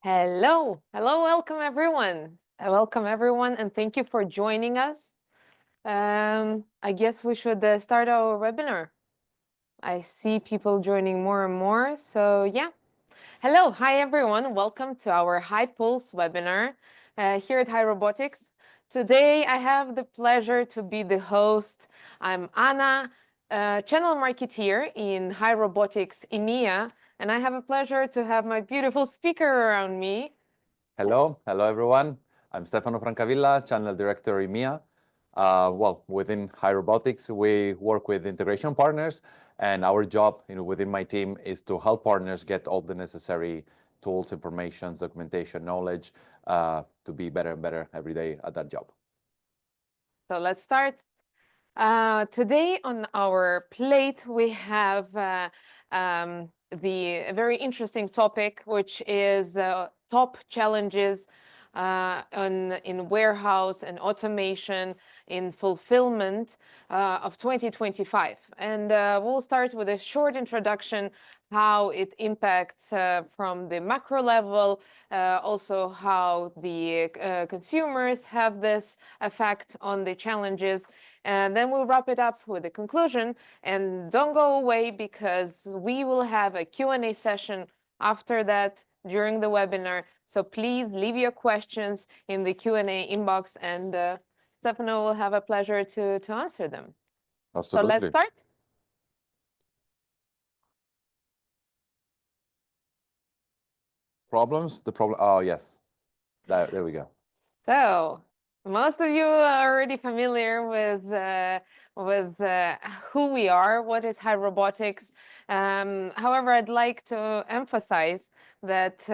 Hello, welcome everyone. Welcome everyone, and thank you for joining us. I guess we should start our webinar. I see people joining more and more, so yeah. Hi everyone, welcome to our HaiPulse webinar here at HiRobotics. Today I have the pleasure to be the host. I'm Anna, channel marketeer in HiRobotics EMEA, and I have a pleasure to have my beautiful speaker around me. Hello everyone. I'm Stefano Francavilla, Channel Director EMEA. Within HiRobotics, we work with integration partners, and our job, within my team, is to help partners get all the necessary tools, information, documentation, knowledge to be better and better every day at that job. So let's start. Today on our plate, we have the very interesting topic, which is top challenges in warehouse and automation in fulfillment of 2025. And we'll start with a short introduction, how it impacts from the macro level, also how the consumers have this effect on the challenges. And then we'll wrap it up with a conclusion. And don't go away, because we will have a Q&A session after that during the webinar. So please leave your questions in the Q&A inbox, and Stefano will have a pleasure to answer them. Absolutely. So let's start. Problems? Oh, yes. There we go. So most of you are already familiar with who we are, what is HiRobotics. However, I'd like to emphasize that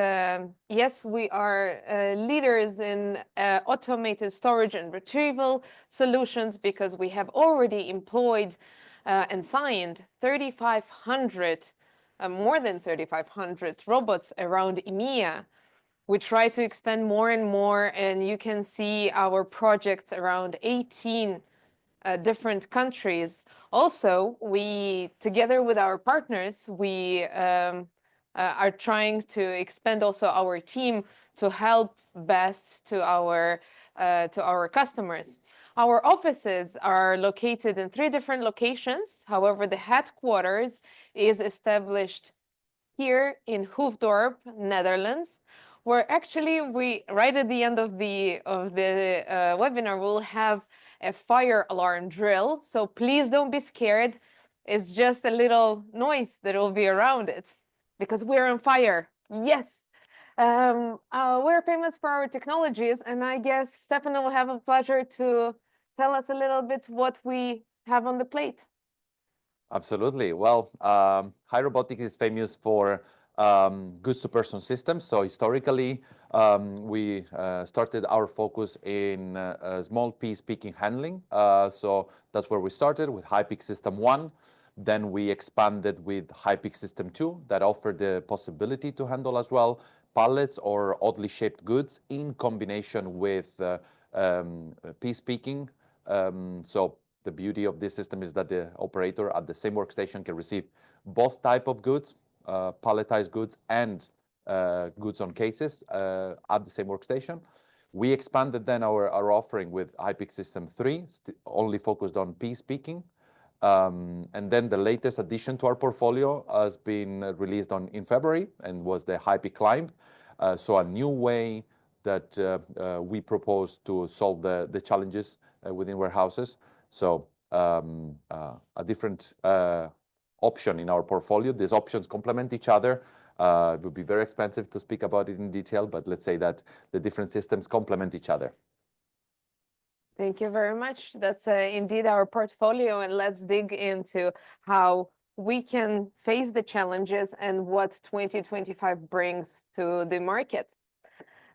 yes, we are leaders in automated storage and retrieval solutions, because we have already employed and signed 3,500, more than 3,500 robots around EMEA. We try to expand more and more, and you can see our projects around 18 different countries. Also, we, together with our partners, we are trying to expand also our team to help best to our customers. Our offices are located in 3 different locations. However, the headquarters is established here in Hoofddorp, Netherlands, where actually we, right at the end of the webinar, we'll have a fire alarm drill. So please don't be scared. It's just a little noise that will be around it, because we're on fire. Yes. We're famous for our technologies, and I guess Stefano will have a pleasure to tell us a little bit what we have on the plate. Absolutely. Well, HiRobotics is famous for goods-to-person systems. So historically, we started our focus in small piece picking handling. So that's where we started with HiPick System 1. Then we expanded with HiPick System 2 that offered the possibility to handle as well pallets or oddly shaped goods in combination with piece picking. So the beauty of this system is that the operator at the same workstation can receive both type of goods, palletized goods and goods on cases at the same workstation. We expanded then our offering with HiPick System 3, only focused on piece picking. And then the latest addition to our portfolio has been released in February, and was the HiPick Climb. So a new way that we propose to solve the challenges within warehouses. So a different option in our portfolio. These options complement each other. It would be very expensive to speak about it in detail, but let's say that the different systems complement each other. Thank you very much. That's indeed our portfolio, and let's dig into how we can face the challenges and what 2025 brings to the market.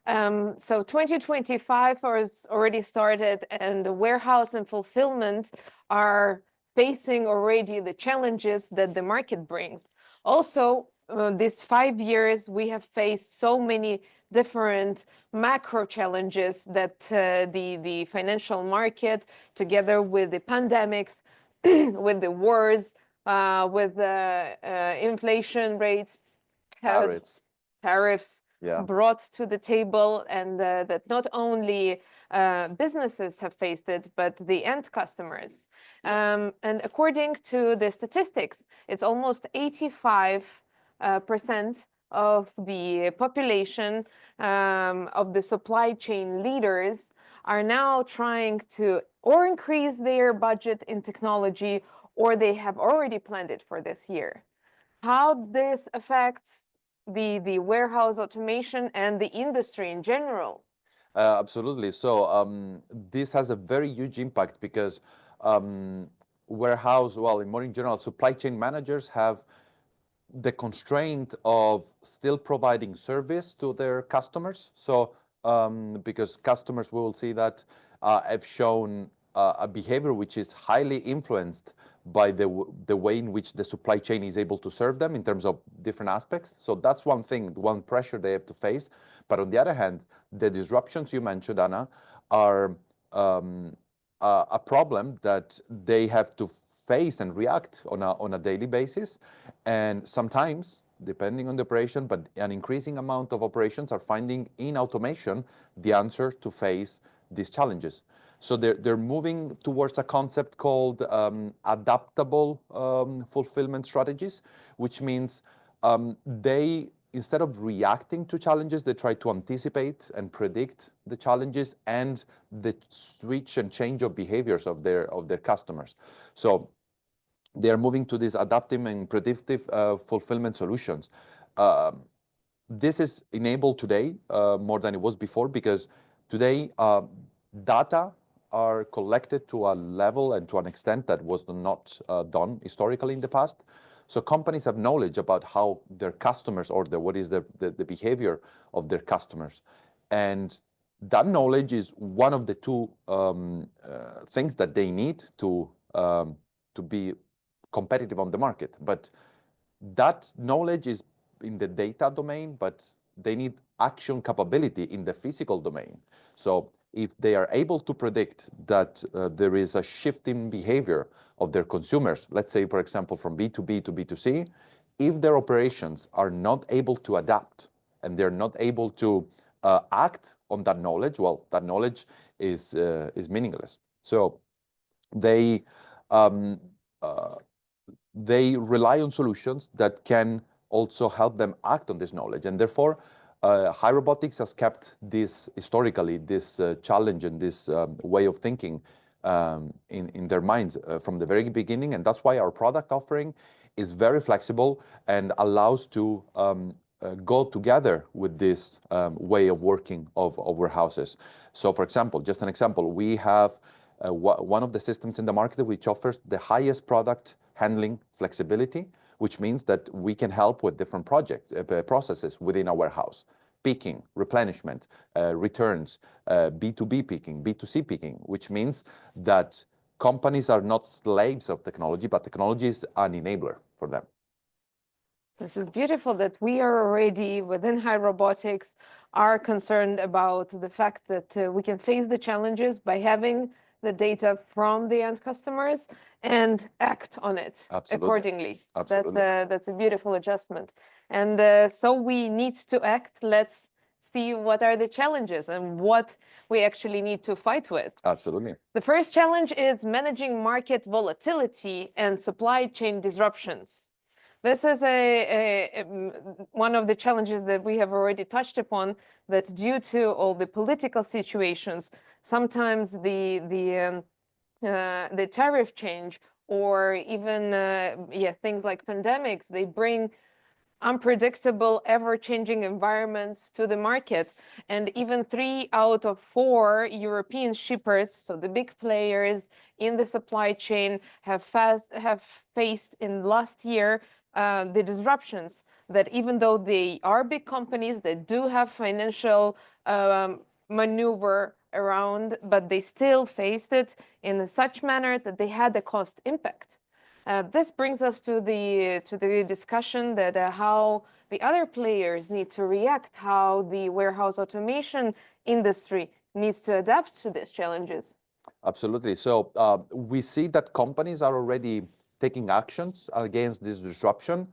So 2025 has already started, and the warehouse and fulfillment are facing already the challenges that the market brings. Also, these 5 years, we have faced so many different macro challenges that the financial market, together with the pandemics, with the wars, with the inflation rates, Tariffs. Yeah. brought to the table, and that not only businesses have faced it, but the end customers. And according to the statistics, it's almost 85% of the population of the supply chain leaders are now trying to or increase their budget in technology, or they have already planned it for this year. How this affects the warehouse automation and the industry in general? Absolutely. So this has a very huge impact because warehouse, well, in more in general, supply chain managers have the constraint of still providing service to their customers. So because customers will see that have shown a behavior which is highly influenced by the way in which the supply chain is able to serve them in terms of different aspects. So that's one thing, one pressure they have to face. But on the other hand, the disruptions you mentioned, Anna, are a problem that they have to face and react on a daily basis. And sometimes, depending on the operation, but an increasing amount of operations are finding in automation the answer to face these challenges. So they're moving towards a concept called adaptable fulfillment strategies, which means they, instead of reacting to challenges, they try to anticipate and predict the challenges and the switch and change of behaviors of their customers. So they are moving to these adaptive and predictive fulfillment solutions. This is enabled today more than it was before, because today data are collected to a level and to an extent that was not done historically in the past. So companies have knowledge about how their customers, or what is the behavior of their customers. And that knowledge is one of the two things that they need to be competitive on the market. But that knowledge is in the data domain, but they need action capability in the physical domain. So if they are able to predict that there is a shift in behavior of their consumers, let's say, for example, from B2B to B2C, if their operations are not able to adapt and they're not able to act on that knowledge, well, that knowledge is meaningless. So they rely on solutions that can also help them act on this knowledge. And therefore, HaiRobotics has kept this historically, this challenge and this way of thinking in their minds from the very beginning. And that's why our product offering is very flexible and allows to go together with this way of working of warehouses. So for example, just an example, we have one of the systems in the market which offers the highest product handling flexibility, which means that we can help with different processes within a warehouse: picking, replenishment, returns, B2B picking, B2C picking, which means that companies are not slaves of technology, but technology is an enabler for them. This is beautiful that we are already within HaiRobotics are concerned about the fact that we can face the challenges by having the data from the end customers and act on it accordingly. Absolutely. That's a beautiful adjustment. And so we need to act. Let's see what are the challenges and what we actually need to fight with. Absolutely. The first challenge is managing market volatility and supply chain disruptions. This is one of the challenges that we have already touched upon, that due to all the political situations, sometimes the tariff change, or even things like pandemics, they bring unpredictable, ever-changing environments to the market. And even 3 out of 4 European shippers, so the big players in the supply chain, have faced in last year the disruptions that, even though they are big companies that do have financial maneuver around, but they still faced it in such manner that they had a cost impact. This brings us to the discussion that how the other players need to react, how the warehouse automation industry needs to adapt to these challenges. Absolutely. So we see that companies are already taking actions against this disruption.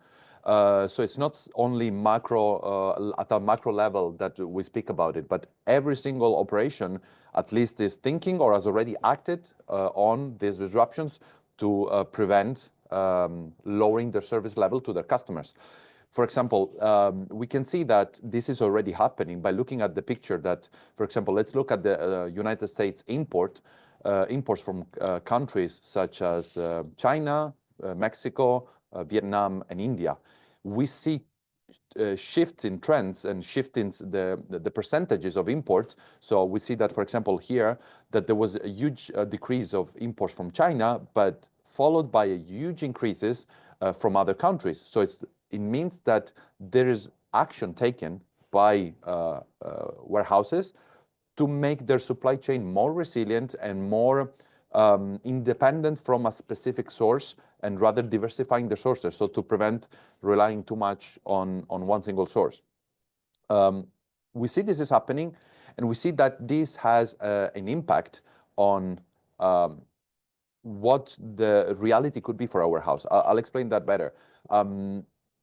So it's not only macro at a macro level that we speak about it, but every single operation at least is thinking or has already acted on these disruptions to prevent lowering their service level to their customers. For example, we can see that this is already happening by looking at the picture that, for example, let's look at the United States imports from countries such as China, Mexico, Vietnam, and India. We see shifts in trends and shift in the percentages of imports. So we see that, for example, here, that there was a huge decrease of imports from China, but followed by a huge increases from other countries. So it means that there is action taken by warehouses to make their supply chain more resilient and more independent from a specific source, and rather diversifying their sources, so to prevent relying too much on one single source. We see this is happening, and we see that this has an impact on what the reality could be for our house. I'll explain that better.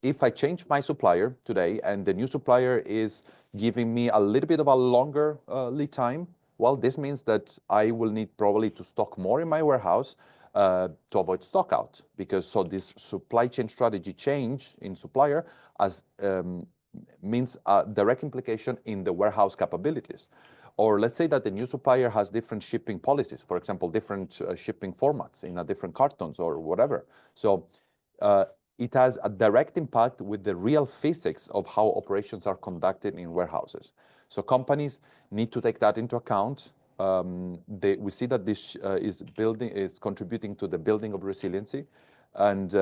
If I change my supplier today and the new supplier is giving me a little bit of a longer lead time, well, this means that I will need probably to stock more in my warehouse to avoid stock out, because so this supply chain strategy change in supplier as means a direct implication in the warehouse capabilities. Or let's say that the new supplier has different shipping policies, for example, different shipping formats in a different cartons or whatever. So it has a direct impact with the real physics of how operations are conducted in warehouses. So companies need to take that into account. We see that this is contributing to the building of resiliency. And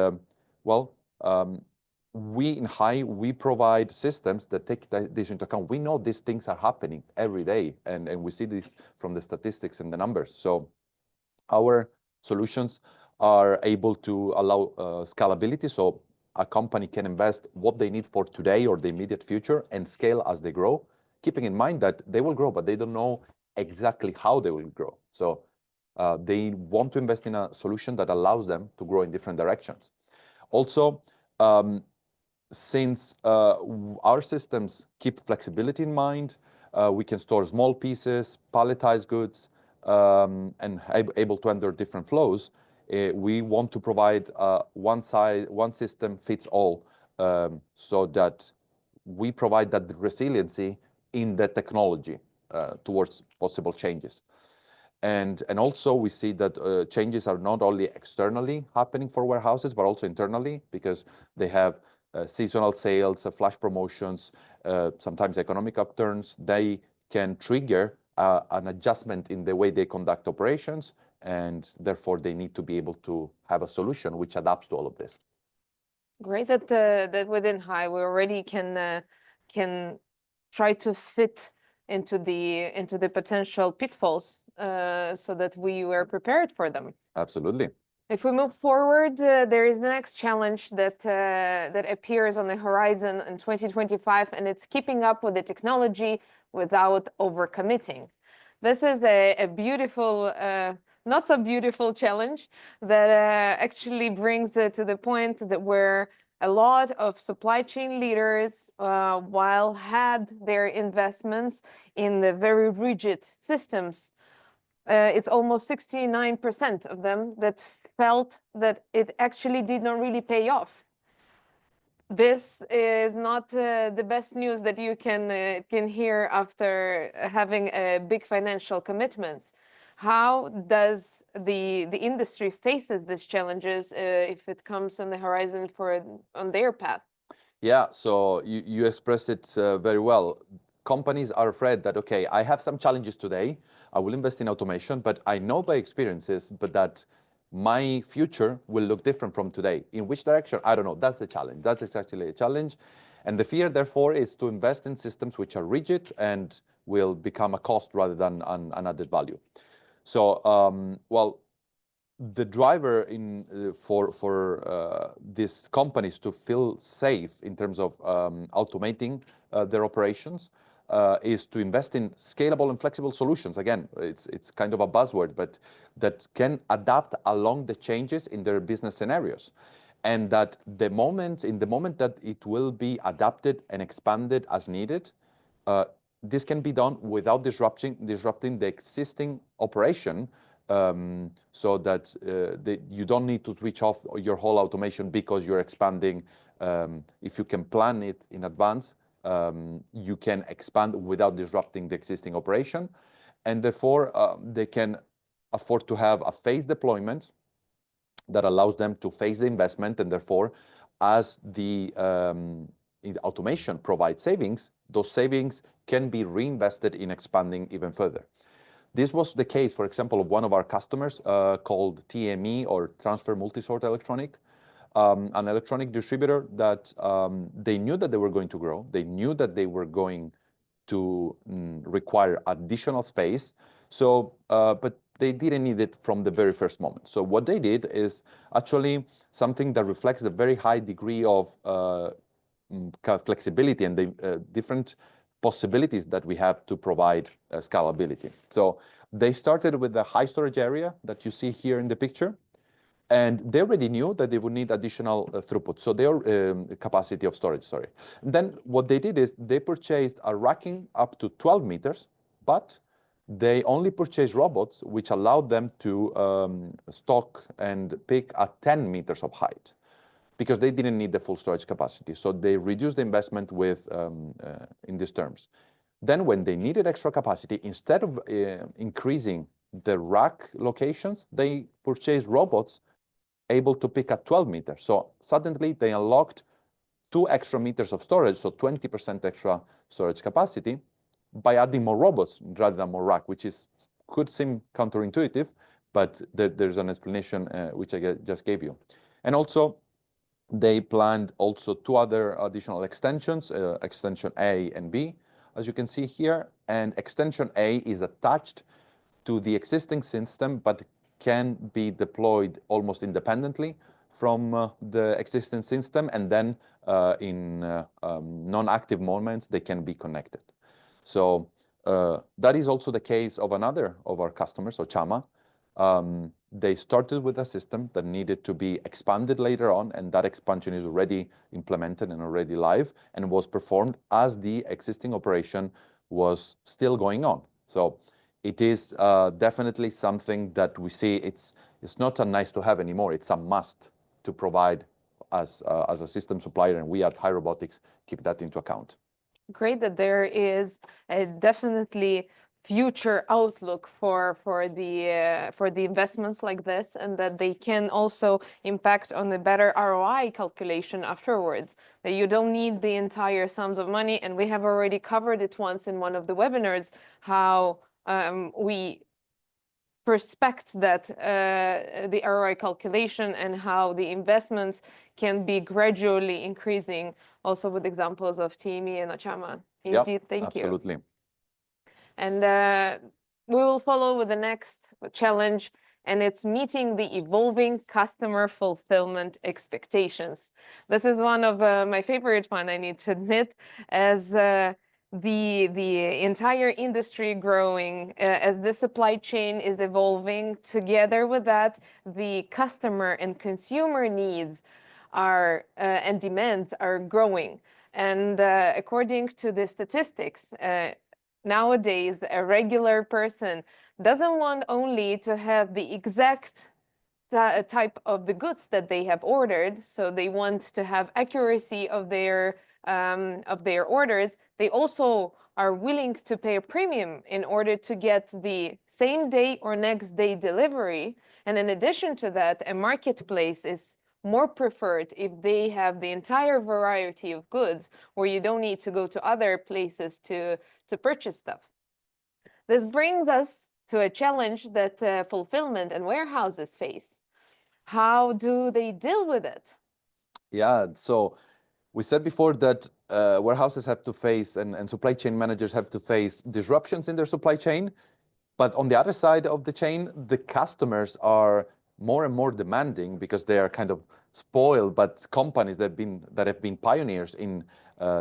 we in Hai, we provide systems that take this into account. We know these things are happening every day, and we see this from the statistics and the numbers. So our solutions are able to allow scalability, so a company can invest what they need for today or the immediate future and scale as they grow, keeping in mind that they will grow, but they don't know exactly how they will grow. So they want to invest in a solution that allows them to grow in different directions. Also, since our systems keep flexibility in mind, we can store small pieces, palletize goods, and able to handle different flows. We want to provide one system fits all, so that we provide that resiliency in the technology towards possible changes. And also we see that changes are not only externally happening for warehouses, but also internally, because they have seasonal sales, flash promotions, sometimes economic upturns. They can trigger an adjustment in the way they conduct operations, and therefore they need to be able to have a solution which adapts to all of this. Great that within Hai we already can try to fit into the potential pitfalls, so that we were prepared for them. Absolutely. If we move forward, there is the next challenge that appears on the horizon in 2025, and it's keeping up with the technology without overcommitting. This is a beautiful, not so beautiful challenge that actually brings to the point that where a lot of supply chain leaders, while had their investments in the very rigid systems, it's almost 69% of them that felt that it actually did not really pay off. This is not the best news that you can hear after having big financial commitments. How does the industry faces these challenges if it comes on the horizon on their path? Yeah, so you expressed it very well. Companies are afraid that, okay, I have some challenges today, I will invest in automation, but I know by experiences, but that my future will look different from today. In which direction? I don't know. That's the challenge. That is actually a challenge. And the fear, therefore, is to invest in systems which are rigid and will become a cost rather than an added value. So, the driver for these companies to feel safe in terms of automating their operations is to invest in scalable and flexible solutions. Again, it's kind of a buzzword, but that can adapt along the changes in their business scenarios. and that in the moment that it will be adapted and expanded as needed, this can be done without disrupting the existing operation, so that you don't need to switch off your whole automation because you're expanding. If you can plan it in advance, you can expand without disrupting the existing operation, and therefore they can afford to have a phased deployment that allows them to phase the investment, and therefore, as the automation provides savings, those savings can be reinvested in expanding even further. This was the case, for example, of one of our customers called TME, or Transfer Multisort Electronic, an electronic distributor that they knew that they were going to grow. They knew that they were going to require additional space. So, but they didn't need it from the very first moment. So what they did is actually something that reflects the very high degree of flexibility and the different possibilities that we have to provide scalability. So they started with the high storage area that you see here in the picture, and they already knew that they would need additional throughput, so their capacity of storage, sorry. And then what they did is they purchased a racking up to 12 meters, but they only purchased robots which allowed them to stock and pick at 10 meters of height, because they didn't need the full storage capacity. So they reduced the investment in these terms. Then when they needed extra capacity, instead of increasing the rack locations, they purchased robots able to pick at 12 meters. So suddenly they unlocked 2 extra meters of storage, so 20% extra storage capacity, by adding more robots rather than more rack, which could seem counterintuitive, but there's an explanation which I just gave you. And also, they planned also 2 other additional extensions, extension A and B, as you can see here. And extension A is attached to the existing system, but can be deployed almost independently from the existing system, and then in non-active moments, they can be connected. So that is also the case of another of our customers, Ochama. They started with a system that needed to be expanded later on, and that expansion is already implemented and already live, and was performed as the existing operation was still going on. So it is definitely something that we see. It's not a nice to have anymore. It's a must to provide as a system supplier, and we at HaiRobotics keep that into account. Great that there is a definitely future outlook for the investments like this, and that they can also impact on the better ROI calculation afterwards. That you don't need the entire sums of money, and we have already covered it once in one of the webinars, how we perspect that the ROI calculation and how the investments can be gradually increasing, also with examples of TME and Ochama. Yep, Thank you. absolutely. And we will follow with the next challenge, and it's meeting the evolving customer fulfillment expectations. This is one of my favorite one, I need to admit, as the entire industry growing, as the supply chain is evolving. Together with that, the customer and consumer needs are and demands are growing. And according to the statistics, nowadays a regular person doesn't want only to have the exact type of the goods that they have ordered, so they want to have accuracy of their orders. They also are willing to pay a premium in order to get the same day or next day delivery. And in addition to that, a marketplace is more preferred if they have the entire variety of goods, where you don't need to go to other places to purchase stuff. This brings us to a challenge that fulfillment and warehouses face. How do they deal with it? Yeah, so we said before that warehouses have to face, and supply chain managers have to face disruptions in their supply chain. But on the other side of the chain, the customers are more and more demanding, because they are kind of spoiled, but companies that have been pioneers in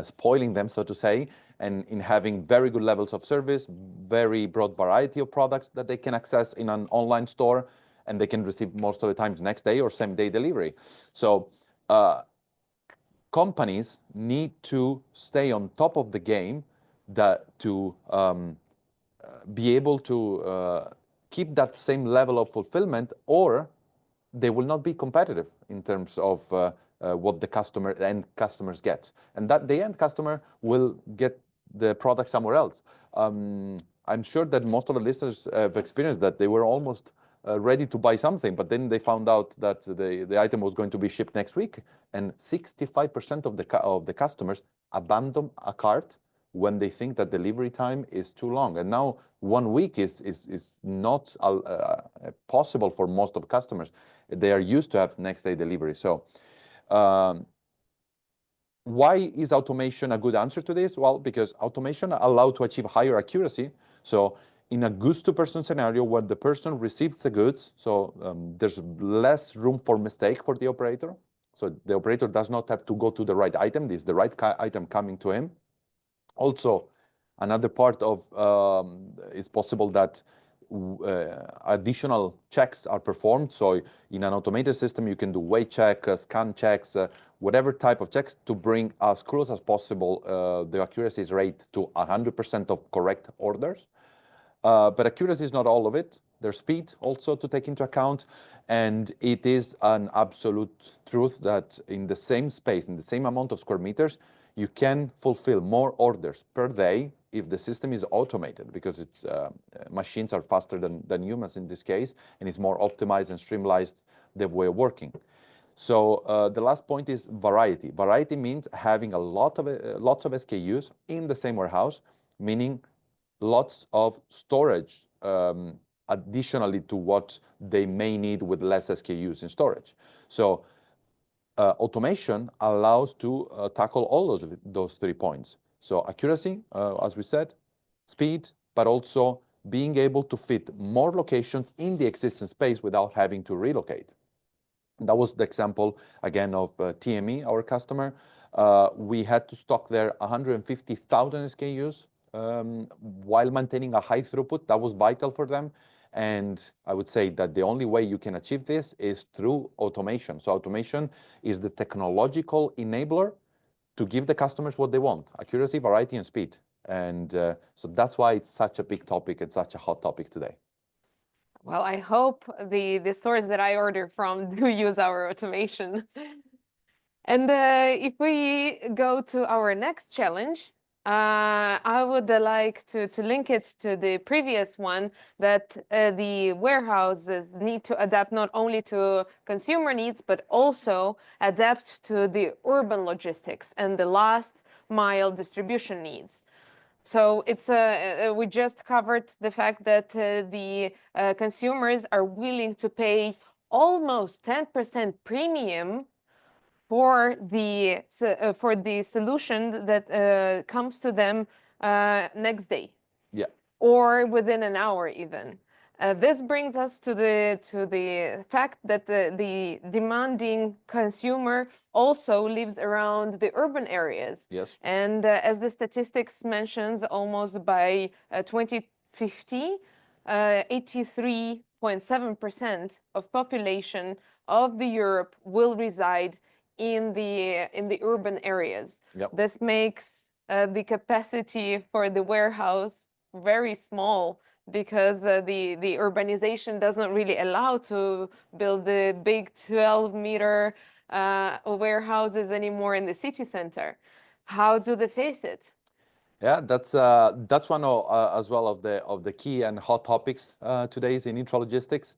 spoiling them, so to say, and in having very good levels of service, very broad variety of products that they can access in an online store, and they can receive most of the times next day or same day delivery. So companies need to stay on top of the game to be able to keep that same level of fulfillment, or they will not be competitive in terms of what the end customers get, and that the end customer will get the product somewhere else. I'm sure that most of the listeners have experienced that they were almost ready to buy something, but then they found out that the item was going to be shipped next week, and 65% of the customers abandon a cart when they think that delivery time is too long. And now 1 week is not possible for most of the customers. They are used to have next day delivery. So why is automation a good answer to this? Well, because automation allows to achieve higher accuracy. So in a goods to person scenario, when the person receives the goods, so there's less room for mistake for the operator. So the operator does not have to go to the right item. This is the right item coming to him. Also, another part of it's possible that additional checks are performed. So in an automated system, you can do weight check, scan checks, whatever type of checks to bring as close as possible the accuracy rate to 100% of correct orders. But accuracy is not all of it. There's speed also to take into account. And it is an absolute truth that in the same space, in the same amount of square meters, you can fulfill more orders per day if the system is automated, because it's machines are faster than humans in this case, and it's more optimized and streamlined the way of working. So the last point is variety. Variety means having a lots of SKUs in the same warehouse, meaning lots of storage additionally to what they may need with less SKUs in storage. So automation allows to tackle all of those 3 points. So accuracy, as we said, speed, but also being able to fit more locations in the existing space without having to relocate. That was the example, again, of TME, our customer. We had to stock there 150,000 SKUs while maintaining a high throughput. That was vital for them. And I would say that the only way you can achieve this is through automation. So automation is the technological enabler to give the customers what they want: accuracy, variety, and speed. And so that's why it's such a big topic and such a hot topic today. Well, I hope the stores that I order from do use our automation. And if we go to our next challenge, I would like to link it to the previous one, that the warehouses need to adapt not only to consumer needs, but also adapt to the urban logistics and the last mile distribution needs. So it's we just covered the fact that the consumers are willing to pay almost 10% premium for the solution that comes to them next day, Yeah, or within an hour even. This brings us to the fact that the demanding consumer also lives around the urban areas. yes. And as the statistics mentions, almost by 2050, 83.7% of population of the Europe will reside in the urban areas. Yep. This makes the capacity for the warehouse very small, because the urbanization does not really allow to build the big 12-meter warehouses anymore in the city center. How do they face it? Yeah, that's one of, as well of the key and hot topics today's in intralogistics.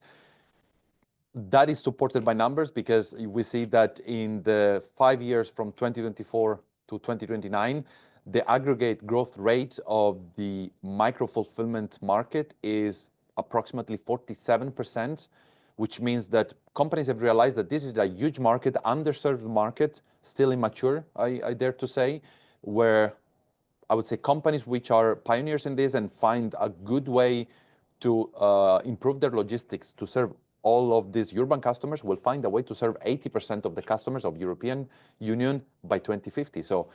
That is supported by numbers, because we see that in the 5 years from 2024 to 2029, the aggregate growth rate of the micro fulfillment market is approximately 47%, which means that companies have realized that this is a huge market, underserved market, still immature, I dare to say, where I would say companies which are pioneers in this and find a good way to improve their logistics to serve all of these urban customers will find a way to serve 80% of the customers of European Union by 2050. So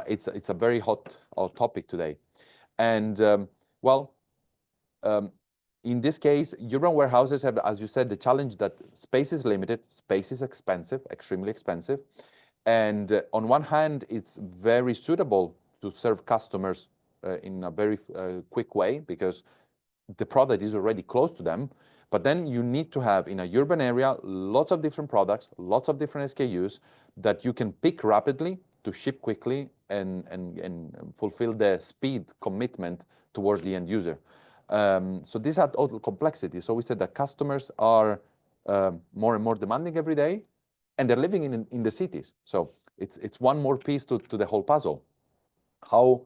it's a very hot topic today. And in this case, urban warehouses have, as you said, the challenge that space is limited, space is expensive, extremely expensive. And on one hand, it's very suitable to serve customers in a very quick way because the product is already close to them. But then you need to have, in a urban area, lots of different products, lots of different SKUs that you can pick rapidly to ship quickly and fulfill the speed commitment towards the end user. So these are total complexity. So we said that customers are more and more demanding every day, and they're living in the cities. So it's one more piece to the whole puzzle. How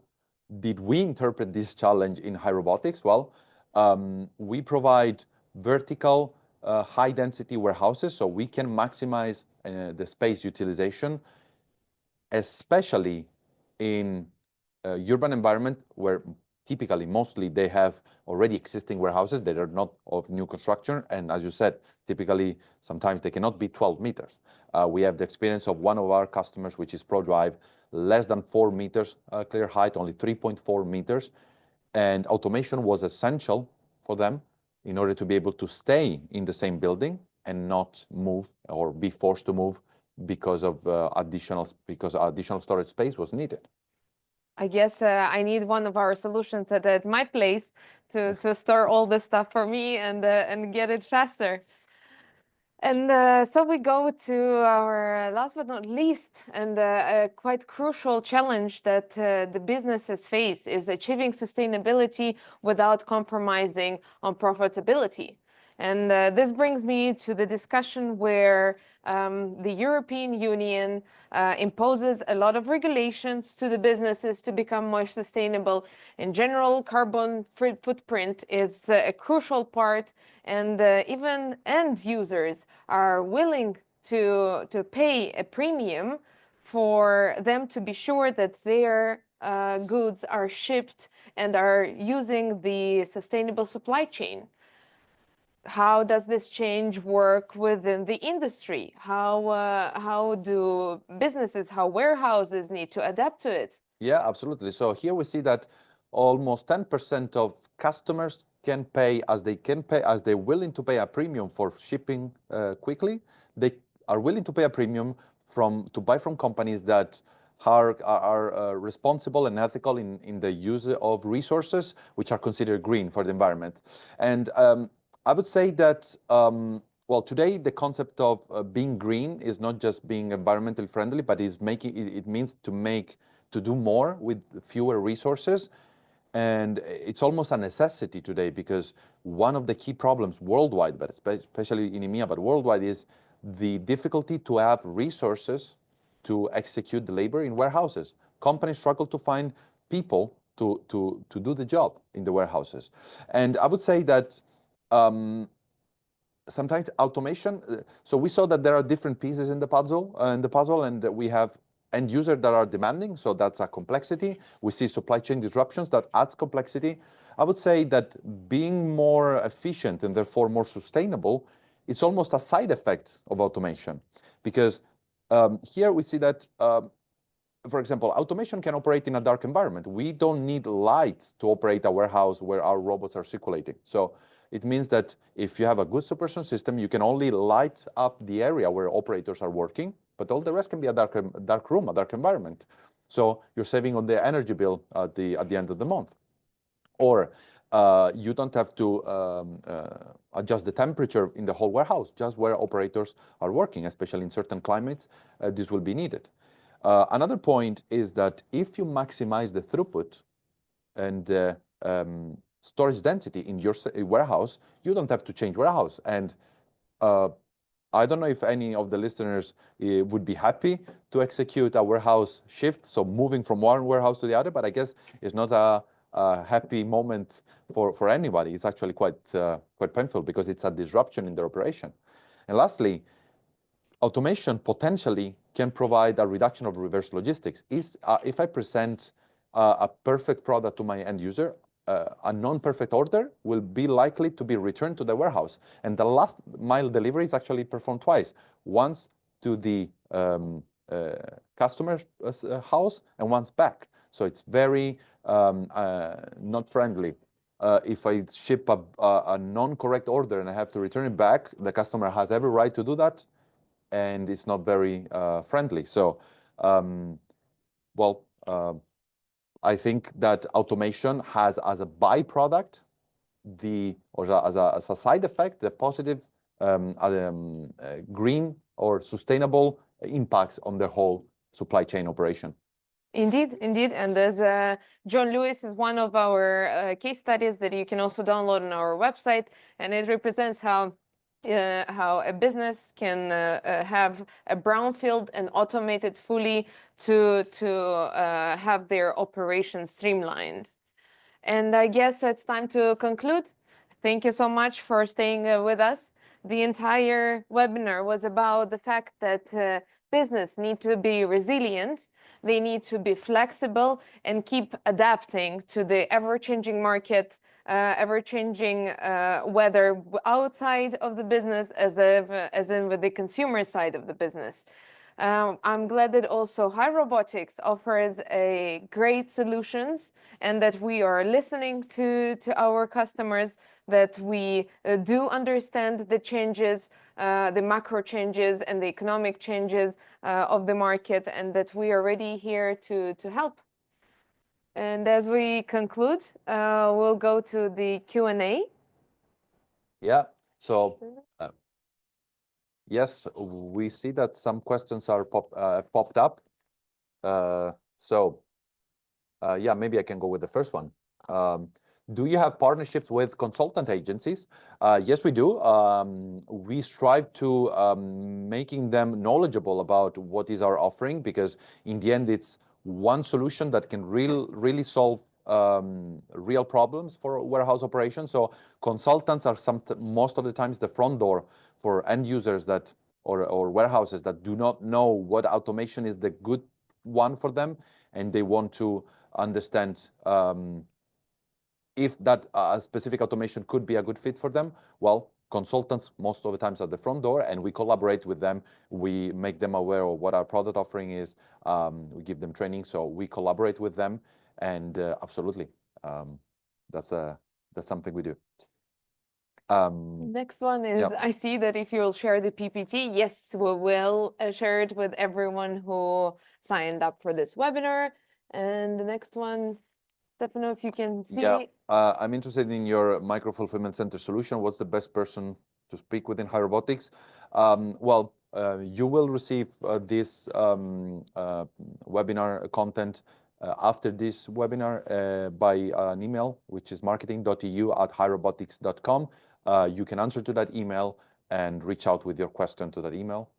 did we interpret this challenge in HaiRobotics? Well, we provide vertical high density warehouses so we can maximize the space utilization, especially in urban environment where typically mostly they have already existing warehouses that are not of new construction. And as you said, typically sometimes they cannot be 12 meters. We have the experience of one of our customers, which is ProDrive, less than 4 meters clear height, only 3.4 meters. And automation was essential for them in order to be able to stay in the same building and not move or be forced to move because of additional storage space was needed. I guess I need one of our solutions at my place to store all this stuff for me and get it faster. And so we go to our last but not least, and a quite crucial challenge that the businesses face is achieving sustainability without compromising on profitability. And this brings me to the discussion where the European Union imposes a lot of regulations to the businesses to become more sustainable. In general, carbon footprint is a crucial part, and even end users are willing to pay a premium for them to be sure that their goods are shipped and are using the sustainable supply chain. How does this change work within the industry? How do businesses, how warehouses need to adapt to it? Yeah, absolutely. So here we see that almost 10% of customers can pay as they're willing to pay a premium for shipping quickly. They are willing to pay a premium to buy from companies that are responsible and ethical in the use of resources which are considered green for the environment. And I would say that, well, today the concept of being green is not just being environmentally friendly, but it means to do more with fewer resources. And it's almost a necessity today because one of the key problems worldwide, but especially in EMEA, but worldwide, is the difficulty to have resources to execute the labor in warehouses. Companies struggle to find people to do the job in the warehouses. And I would say that sometimes automation, so we saw that there are different pieces in the puzzle, and that we have end users that are demanding, so that's a complexity. We see supply chain disruptions that adds complexity. I would say that being more efficient and therefore more sustainable, it's almost a side effect of automation, because here we see that, for example, automation can operate in a dark environment. We don't need lights to operate a warehouse where our robots are circulating. So it means that if you have a good supervision system, you can only light up the area where operators are working, but all the rest can be a dark room, a dark environment. So you're saving on the energy bill at the end of the month. Or you don't have to adjust the temperature in the whole warehouse, just where operators are working, especially in certain climates, this will be needed. Another point is that if you maximize the throughput and storage density in your warehouse, you don't have to change warehouse. And I don't know if any of the listeners would be happy to execute a warehouse shift, so moving from one warehouse to the other, but I guess it's not a happy moment for anybody. It's actually quite painful because it's a disruption in their operation. And lastly, automation potentially can provide a reduction of reverse logistics. If I present a perfect product to my end user, a non-perfect order will be likely to be returned to the warehouse. And the last mile delivery is actually performed twice, once to the customer's house and once back. So it's very not friendly. if I ship a non-correct order and I have to return it back, the customer has every right to do that, and it's not very friendly. So, well, I think that automation has as a byproduct as a side effect, the positive green or sustainable impacts on the whole supply chain operation. Indeed, indeed. And as John Lewis is one of our case studies that you can also download on our website, and it represents how a business can have a brownfield and automated fully to have their operations streamlined. And I guess it's time to conclude. Thank you so much for staying with us. The entire webinar was about the fact that business need to be resilient. They need to be flexible and keep adapting to the ever-changing market, ever-changing weather outside of the business as in with the consumer side of the business. I'm glad that also HaiRobotics offers a great solutions and that we are listening to our customers, that we do understand the changes, the macro changes and the economic changes of the market, and that we are ready here to help. And as we conclude, we'll go to the Q&A. Yeah, so yes, we see that some questions are popped up. Yeah, maybe I can go with the first one. Do you have partnerships with consultant agencies? Yes, we do. We strive to making them knowledgeable about what is our offering, because in the end, it's one solution that can really solve real problems for warehouse operations. So consultants are most of the times the front door for end users that or warehouses that do not know what automation is the good one for them, and they want to understand if that specific automation could be a good fit for them. Well, consultants most of the times are the front door, and we collaborate with them. We make them aware of what our product offering is. We give them training, so we collaborate with them, and absolutely, that's something we do. Next one is, I see that if you'll share the PPT, yes, we will share it with everyone who signed up for this webinar. And the next one, Stefano, if you can see. Yeah, I'm interested in your micro fulfillment center solution. What's the best person to speak with in HaiRobotics? Well, you will receive this webinar content after this webinar by an email, which is marketing.eu@hairobotics.com. You can answer to that email and reach out with your question to that email,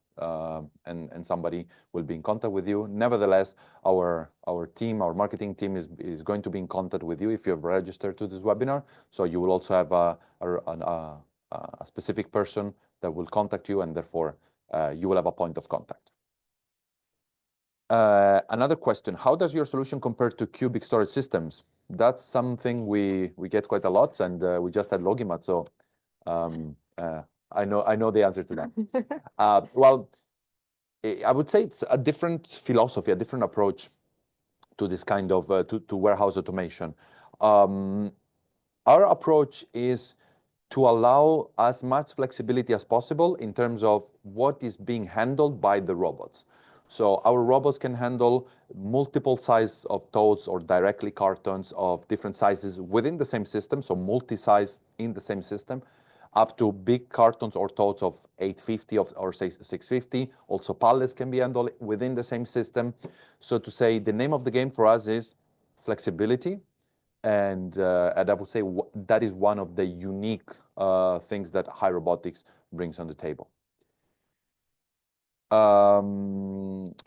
and somebody will be in contact with you. Nevertheless, our team, our marketing team is going to be in contact with you if you have registered to this webinar. So you will also have a specific person that will contact you, and therefore you will have a point of contact. Another question: how does your solution compare to cubic storage systems? That's something we get quite a lot, and we just had Logimat, so I know the answer to that. Well, I would say it's a different philosophy, a different approach to this kind of to warehouse automation. Our approach is to allow as much flexibility as possible in terms of what is being handled by the robots. So our robots can handle multiple sizes of totes or directly cartons of different sizes within the same system, so multi-size in the same system, up to big cartons or totes of 850 or say 650. Also pallets can be handled within the same system. So to say, the name of the game for us is flexibility, and I would say that is one of the unique things that HaiRobotics brings on the table.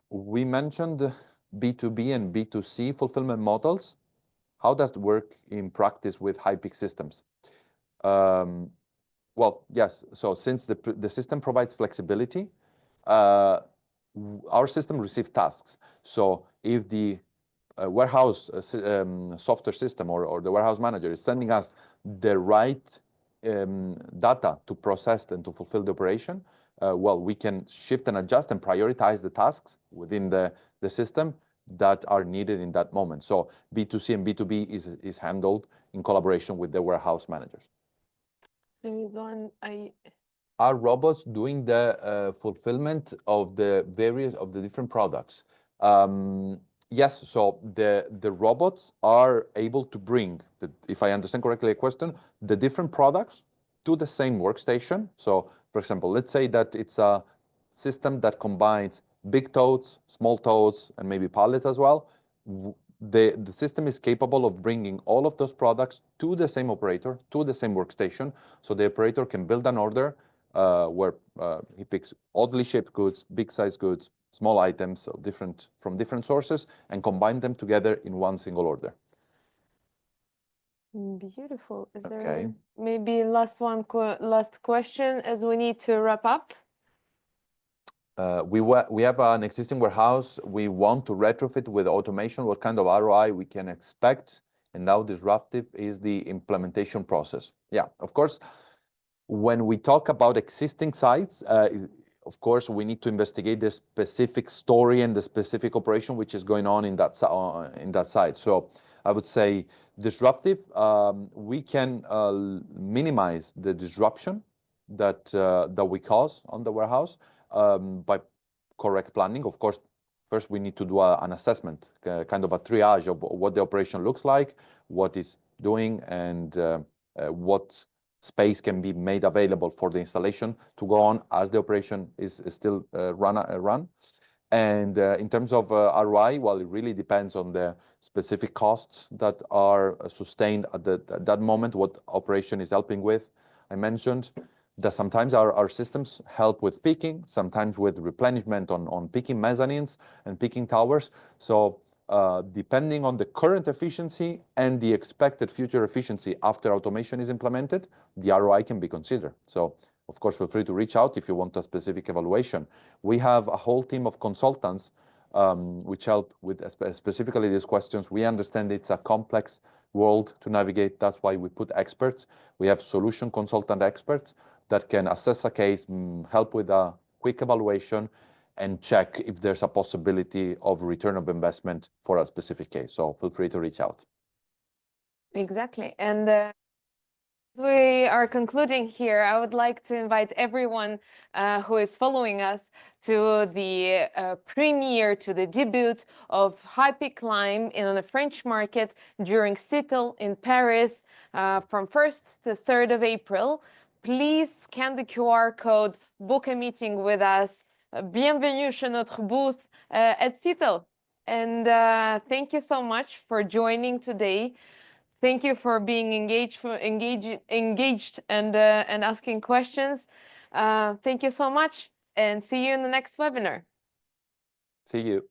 We mentioned B2B and B2C fulfillment models. How does it work in practice with HiPulse systems? Well, yes. So since the system provides flexibility, our system receives tasks. So if the warehouse software system or the warehouse manager is sending us the right data to process and to fulfill the operation, well, we can shift and adjust and prioritize the tasks within the system that are needed in that moment. So B2C and B2B is handled in collaboration with the warehouse managers. There is one Are robots doing the fulfillment of the different products? Yes, so the robots are able to bring, if I understand correctly the question, the different products to the same workstation. So, for example, let's say that it's a system that combines big totes, small totes, and maybe pallets as well. The system is capable of bringing all of those products to the same operator, to the same workstation, so the operator can build an order where he picks oddly shaped goods, big size goods, small items from different sources, and combine them together in one single order. Beautiful. Is Okay. there maybe last question as we need to wrap up? We have an existing warehouse. We want to retrofit with automation. What kind of ROI we can expect? And how disruptive is the implementation process? Yeah, of course. When we talk about existing sites, of course, we need to investigate the specific story and the specific operation which is going on in that site. So I would say disruptive. We can minimize the disruption that we cause on the warehouse by correct planning. Of course, first we need to do an assessment, kind of a triage of what the operation looks like, what it's doing, and what space can be made available for the installation to go on as the operation is still run. And in terms of ROI, well, it really depends on the specific costs that are sustained at that moment, what operation is helping with. I mentioned that sometimes our systems help with picking, sometimes with replenishment on picking mezzanines and picking towers. So depending on the current efficiency and the expected future efficiency after automation is implemented, the ROI can be considered. So, of course, feel free to reach out if you want a specific evaluation. We have a whole team of consultants which help with specifically these questions. We understand it's a complex world to navigate. That's why we put experts. We have solution consultant experts that can assess a case, help with a quick evaluation, and check if there's a possibility of return of investment for a specific case. So feel free to reach out. Exactly. And we are concluding here. I would like to invite everyone who is following us to the premiere, to the debut of HaiPulse Lime on the French market during CITL in Paris from 1st to 3rd of April. Please scan the QR code, book a meeting with us. Bienvenue chez notre booth at CITL. And thank you so much for joining today. Thank you for being engaged and asking questions. Thank you so much, and see you in the next webinar. See you.